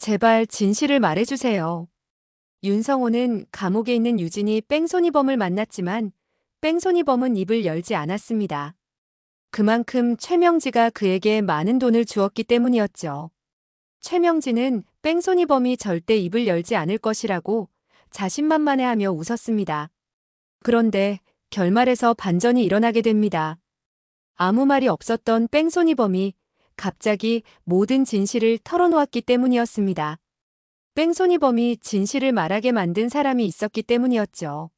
제발 진실을 말해주세요. 윤성호는 감옥에 있는 유진이 뺑소니범을 만났지만 뺑소니범은 입을 열지 않았습니다. 그만큼 최명지가 그에게 많은 돈을 주었기 때문이었죠. 최명지는 뺑소니범이 절대 입을 열지 않을 것이라고 자신만만해하며 웃었습니다. 그런데 결말에서 반전이 일어나게 됩니다. 아무 말이 없었던 뺑소니범이 갑자기 모든 진실을 털어놓았기 때문이었습니다. 뺑소니범이 진실을 말하게 만든 사람이 있었기 때문이었죠.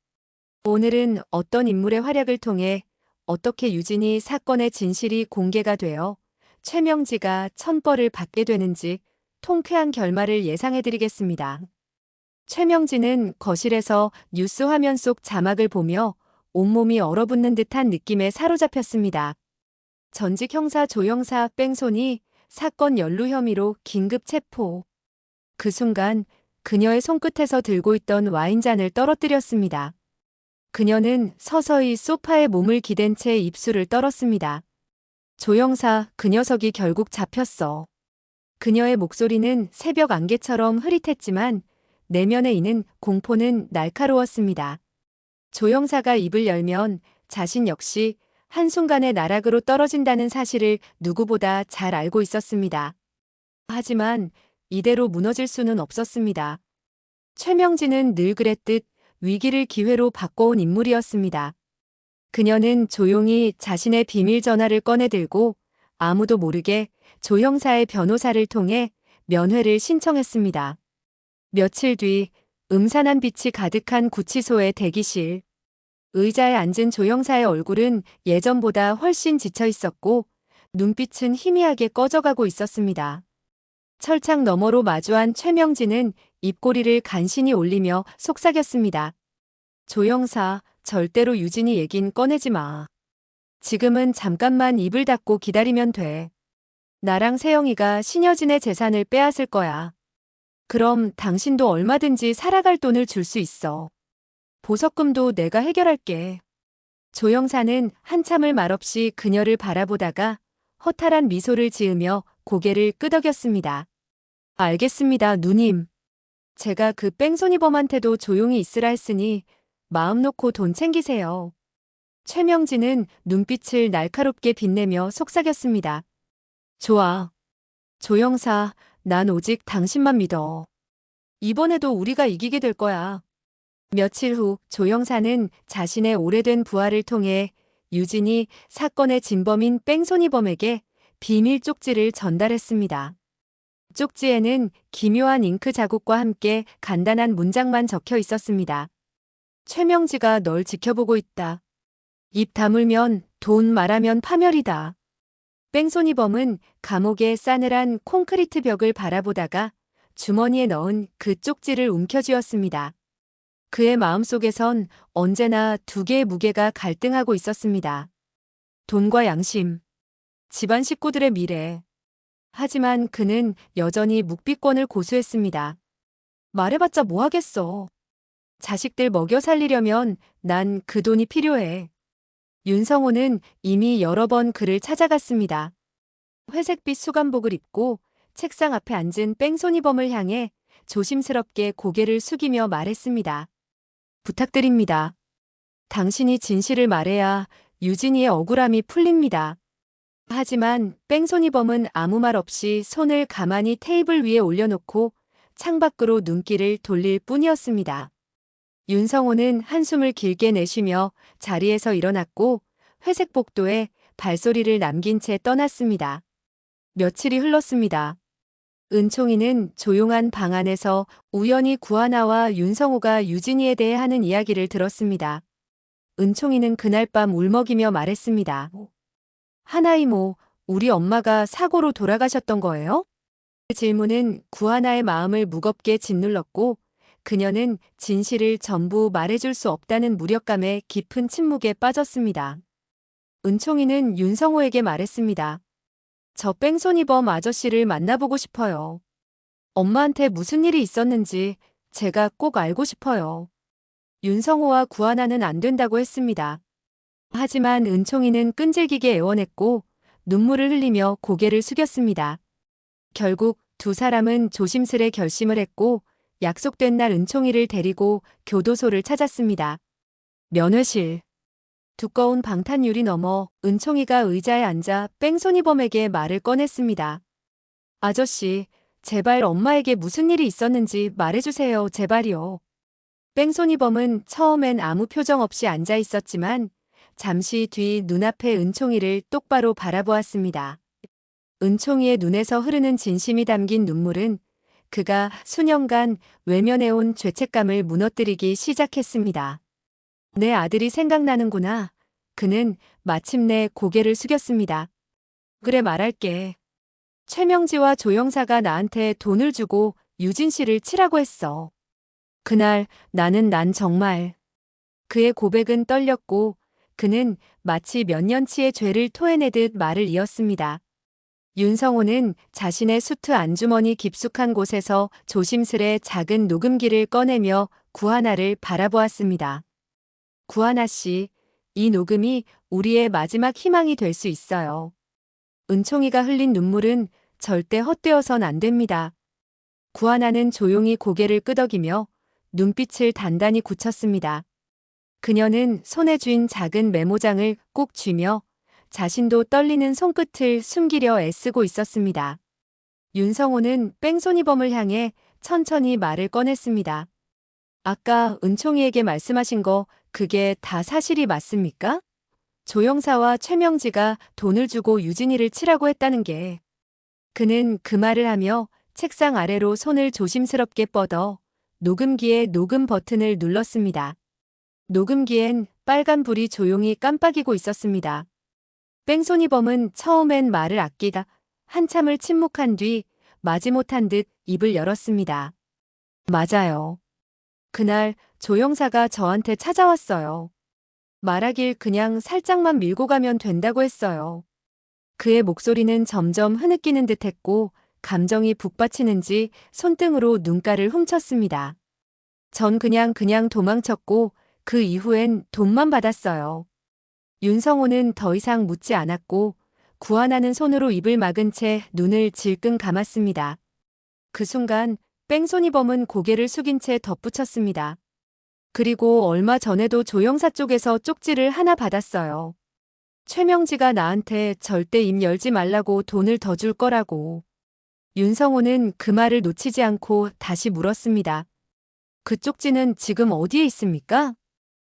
오늘은 어떤 인물의 활약을 통해 어떻게 유진이 사건의 진실이 공개가 되어 최명지가 천벌을 받게 되는지 통쾌한 결말을 예상해드리겠습니다. 최명지는 거실에서 뉴스 화면 속 자막을 보며 온몸이 얼어붙는 듯한 느낌에 사로잡혔습니다. 전직 형사 조영사 뺑소니 사건 연루 혐의로 긴급 체포. 그 순간 그녀의 손끝에서 들고 있던 와인잔을 떨어뜨렸습니다. 그녀는 서서히 소파에 몸을 기댄 채 입술을 떨었습니다. 조영사, 그 녀석이 결국 잡혔어. 그녀의 목소리는 새벽 안개처럼 흐릿했지만 내면에 있는 공포는 날카로웠습니다. 조영사가 입을 열면 자신 역시 한순간에 나락으로 떨어진다는 사실을 누구보다 잘 알고 있었습니다. 하지만 이대로 무너질 수는 없었습니다. 최명진은 늘 그랬듯 위기를 기회로 바꿔온 인물이었습니다. 그녀는 조용히 자신의 비밀 전화를 꺼내들고 아무도 모르게 조 형사의 변호사를 통해 면회를 신청했습니다. 며칠 뒤 음산한 빛이 가득한 구치소의 대기실. 의자에 앉은 조 형사의 얼굴은 예전보다 훨씬 지쳐 있었고 눈빛은 희미하게 꺼져가고 있었습니다. 철창 너머로 마주한 최명진은 입꼬리를 간신히 올리며 속삭였습니다. 조 형사, 절대로 유진이 얘긴 꺼내지 마. 지금은 잠깐만 입을 닫고 기다리면 돼. 나랑 세영이가 신여진의 재산을 빼앗을 거야. 그럼 당신도 얼마든지 살아갈 돈을 줄 수 있어. 보석금도 내가 해결할게. 조 형사는 한참을 말없이 그녀를 바라보다가 허탈한 미소를 지으며 고개를 끄덕였습니다. 알겠습니다, 누님. 제가 그 뺑소니범한테도 조용히 있으라 했으니 마음 놓고 돈 챙기세요. 최명진은 눈빛을 날카롭게 빛내며 속삭였습니다. 좋아. 조 형사, 난 오직 당신만 믿어. 이번에도 우리가 이기게 될 거야. 며칠 후 조 형사는 자신의 오래된 부하를 통해 유진이 사건의 진범인 뺑소니범에게 비밀 쪽지를 전달했습니다. 쪽지에는 기묘한 잉크 자국과 함께 간단한 문장만 적혀 있었습니다. 최명지가 널 지켜보고 있다. 입 다물면 돈 말하면 파멸이다. 뺑소니범은 감옥의 싸늘한 콘크리트 벽을 바라보다가 주머니에 넣은 그 쪽지를 움켜쥐었습니다. 그의 마음속에선 언제나 두 개의 무게가 갈등하고 있었습니다. 돈과 양심, 집안 식구들의 미래. 하지만 그는 여전히 묵비권을 고수했습니다. 말해봤자 뭐 하겠어. 자식들 먹여 살리려면 난 그 돈이 필요해. 윤성호는 이미 여러 번 그를 찾아갔습니다. 회색빛 수감복을 입고 책상 앞에 앉은 뺑소니범을 향해 조심스럽게 고개를 숙이며 말했습니다. 부탁드립니다. 당신이 진실을 말해야 유진이의 억울함이 풀립니다. 하지만 뺑소니범은 아무 말 없이 손을 가만히 테이블 위에 올려놓고 창밖으로 눈길을 돌릴 뿐이었습니다. 윤성호는 한숨을 길게 내쉬며 자리에서 일어났고 회색 복도에 발소리를 남긴 채 떠났습니다. 며칠이 흘렀습니다. 은총이는 조용한 방 안에서 우연히 구하나와 윤성호가 유진이에 대해 하는 이야기를 들었습니다. 은총이는 그날 밤 울먹이며 말했습니다. 하나 이모, 우리 엄마가 사고로 돌아가셨던 거예요? 그 질문은 구하나의 마음을 무겁게 짓눌렀고 그녀는 진실을 전부 말해줄 수 없다는 무력감에 깊은 침묵에 빠졌습니다. 은총이는 윤성호에게 말했습니다. 저 뺑소니범 아저씨를 만나보고 싶어요. 엄마한테 무슨 일이 있었는지 제가 꼭 알고 싶어요. 윤성호와 구하나는 안 된다고 했습니다. 하지만 은총이는 끈질기게 애원했고 눈물을 흘리며 고개를 숙였습니다. 결국 두 사람은 조심스레 결심을 했고 약속된 날 은총이를 데리고 교도소를 찾았습니다. 면회실. 두꺼운 방탄유리 너머 은총이가 의자에 앉아 뺑소니범에게 말을 꺼냈습니다. 아저씨, 제발 엄마에게 무슨 일이 있었는지 말해주세요. 제발이요. 뺑소니범은 처음엔 아무 표정 없이 앉아 있었지만 잠시 뒤 눈앞에 은총이를 똑바로 바라보았습니다. 은총이의 눈에서 흐르는 진심이 담긴 눈물은 그가 수년간 외면해온 죄책감을 무너뜨리기 시작했습니다. 내 아들이 생각나는구나. 그는 마침내 고개를 숙였습니다. 그래 말할게. 최명지와 조영사가 나한테 돈을 주고 유진 씨를 치라고 했어. 그날 난 정말. 그의 고백은 떨렸고 그는 마치 몇 년치의 죄를 토해내듯 말을 이었습니다. 윤성호는 자신의 수트 안주머니 깊숙한 곳에서 조심스레 작은 녹음기를 꺼내며 구하나를 바라보았습니다. 구하나 씨, 이 녹음이 우리의 마지막 희망이 될 수 있어요. 은총이가 흘린 눈물은 절대 헛되어선 안 됩니다. 구하나는 조용히 고개를 끄덕이며 눈빛을 단단히 굳혔습니다. 그녀는 손에 쥔 작은 메모장을 꼭 쥐며 자신도 떨리는 손끝을 숨기려 애쓰고 있었습니다. 윤성호는 뺑소니범을 향해 천천히 말을 꺼냈습니다. 아까 은총이에게 말씀하신 거 그게 다 사실이 맞습니까? 조영사와 최명지가 돈을 주고 유진이를 치라고 했다는 게. 그는 그 말을 하며 책상 아래로 손을 조심스럽게 뻗어 녹음기의 녹음 버튼을 눌렀습니다. 녹음기엔 빨간 불이 조용히 깜빡이고 있었습니다. 뺑소니범은 처음엔 말을 아끼다 한참을 침묵한 뒤 마지못한 듯 입을 열었습니다. 맞아요. 그날 조영사가 저한테 찾아왔어요. 말하길 그냥 살짝만 밀고 가면 된다고 했어요. 그의 목소리는 점점 흐느끼는 듯했고 감정이 북받치는지 손등으로 눈가를 훔쳤습니다. 전 그냥 도망쳤고 그 이후엔 돈만 받았어요. 윤성호는 더 이상 묻지 않았고 구하나는 손으로 입을 막은 채 눈을 질끈 감았습니다. 그 순간 뺑소니범은 고개를 숙인 채 덧붙였습니다. 그리고 얼마 전에도 조영사 쪽에서 쪽지를 하나 받았어요. 최명지가 나한테 절대 입 열지 말라고 돈을 더 줄 거라고. 윤성호는 그 말을 놓치지 않고 다시 물었습니다. 그 쪽지는 지금 어디에 있습니까?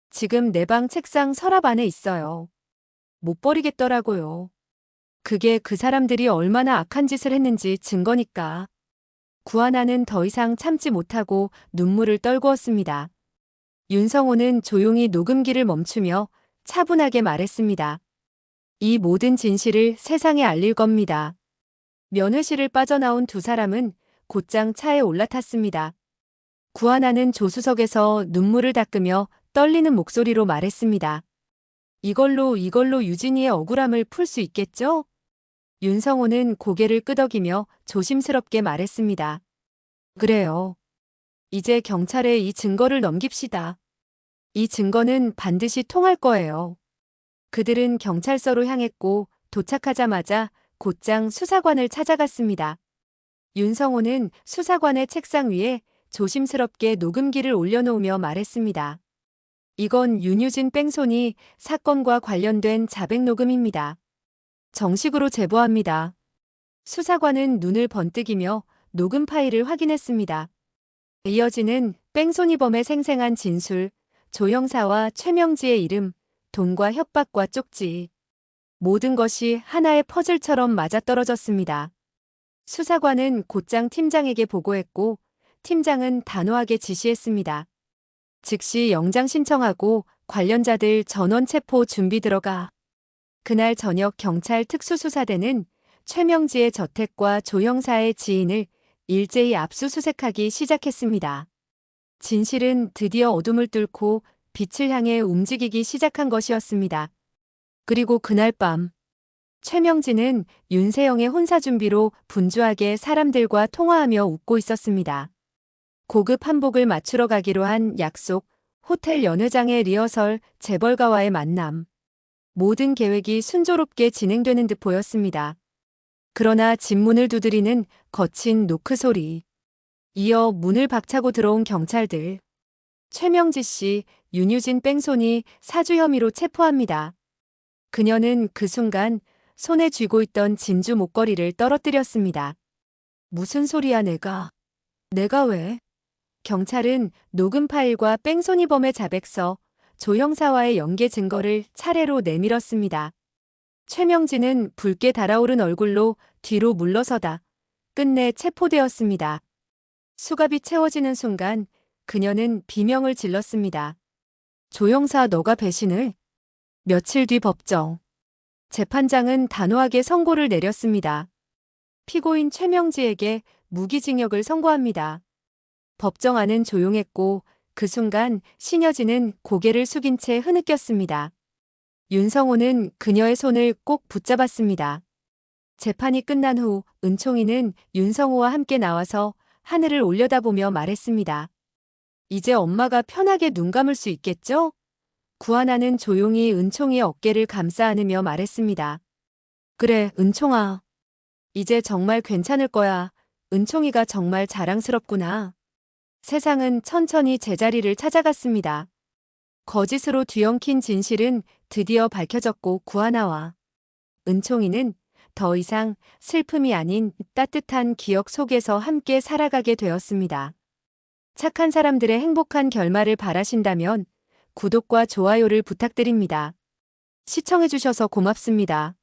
지금 내 방 책상 서랍 안에 있어요. 못 버리겠더라고요. 그게 그 사람들이 얼마나 악한 짓을 했는지 증거니까. 구하나는 더 이상 참지 못하고 눈물을 떨구었습니다. 윤성호는 조용히 녹음기를 멈추며 차분하게 말했습니다. 이 모든 진실을 세상에 알릴 겁니다. 면회실을 빠져나온 두 사람은 곧장 차에 올라탔습니다. 구하나는 조수석에서 눈물을 닦으며 떨리는 목소리로 말했습니다. 이걸로 유진이의 억울함을 풀 수 있겠죠? 윤성호는 고개를 끄덕이며 조심스럽게 말했습니다. 그래요. 이제 경찰에 이 증거를 넘깁시다. 이 증거는 반드시 통할 거예요. 그들은 경찰서로 향했고 도착하자마자 곧장 수사관을 찾아갔습니다. 윤성호는 수사관의 책상 위에 조심스럽게 녹음기를 올려놓으며 말했습니다. 이건 윤유진 뺑소니 사건과 관련된 자백 녹음입니다. 정식으로 제보합니다. 수사관은 눈을 번뜩이며 녹음 파일을 확인했습니다. 이어지는 뺑소니범의 생생한 진술, 조영사와 최명지의 이름, 돈과 협박과 쪽지. 모든 것이 하나의 퍼즐처럼 맞아떨어졌습니다. 수사관은 곧장 팀장에게 보고했고 팀장은 단호하게 지시했습니다. 즉시 영장 신청하고 관련자들 전원 체포 준비 들어가. 그날 저녁 경찰 특수수사대는 최명지의 저택과 조영사의 지인을 일제히 압수수색하기 시작했습니다. 진실은 드디어 어둠을 뚫고 빛을 향해 움직이기 시작한 것이었습니다. 그리고 그날 밤 최명지는 윤세영의 혼사 준비로 분주하게 사람들과 통화하며 웃고 있었습니다. 고급 한복을 맞추러 가기로 한 약속, 호텔 연회장의 리허설, 재벌가와의 만남. 모든 계획이 순조롭게 진행되는 듯 보였습니다. 그러나 집문을 두드리는 거친 노크 소리. 이어 문을 박차고 들어온 경찰들. 최명지 씨, 윤유진 뺑소니 사주 혐의로 체포합니다. 그녀는 그 순간 손에 쥐고 있던 진주 목걸이를 떨어뜨렸습니다. 무슨 소리야 내가 왜? 경찰은 녹음 파일과 뺑소니범의 자백서, 조 형사와의 연계 증거를 차례로 내밀었습니다. 최명진은 붉게 달아오른 얼굴로 뒤로 물러서다 끝내 체포되었습니다. 수갑이 채워지는 순간 그녀는 비명을 질렀습니다. 조 형사 너가 배신을? 며칠 뒤 법정. 재판장은 단호하게 선고를 내렸습니다. 피고인 최명지에게 무기징역을 선고합니다. 법정 안은 조용했고 그 순간 신여진은 고개를 숙인 채 흐느꼈습니다. 윤성호는 그녀의 손을 꼭 붙잡았습니다. 재판이 끝난 후 은총이는 윤성호와 함께 나와서 하늘을 올려다보며 말했습니다. 이제 엄마가 편하게 눈 감을 수 있겠죠? 구하나는 조용히 은총이의 어깨를 감싸 안으며 말했습니다. 그래, 은총아. 이제 정말 괜찮을 거야. 은총이가 정말 자랑스럽구나. 세상은 천천히 제자리를 찾아갔습니다. 거짓으로 뒤엉킨 진실은 드디어 밝혀졌고 구하나와 은총이는 더 이상 슬픔이 아닌 따뜻한 기억 속에서 함께 살아가게 되었습니다. 착한 사람들의 행복한 결말을 바라신다면 구독과 좋아요를 부탁드립니다. 시청해주셔서 고맙습니다.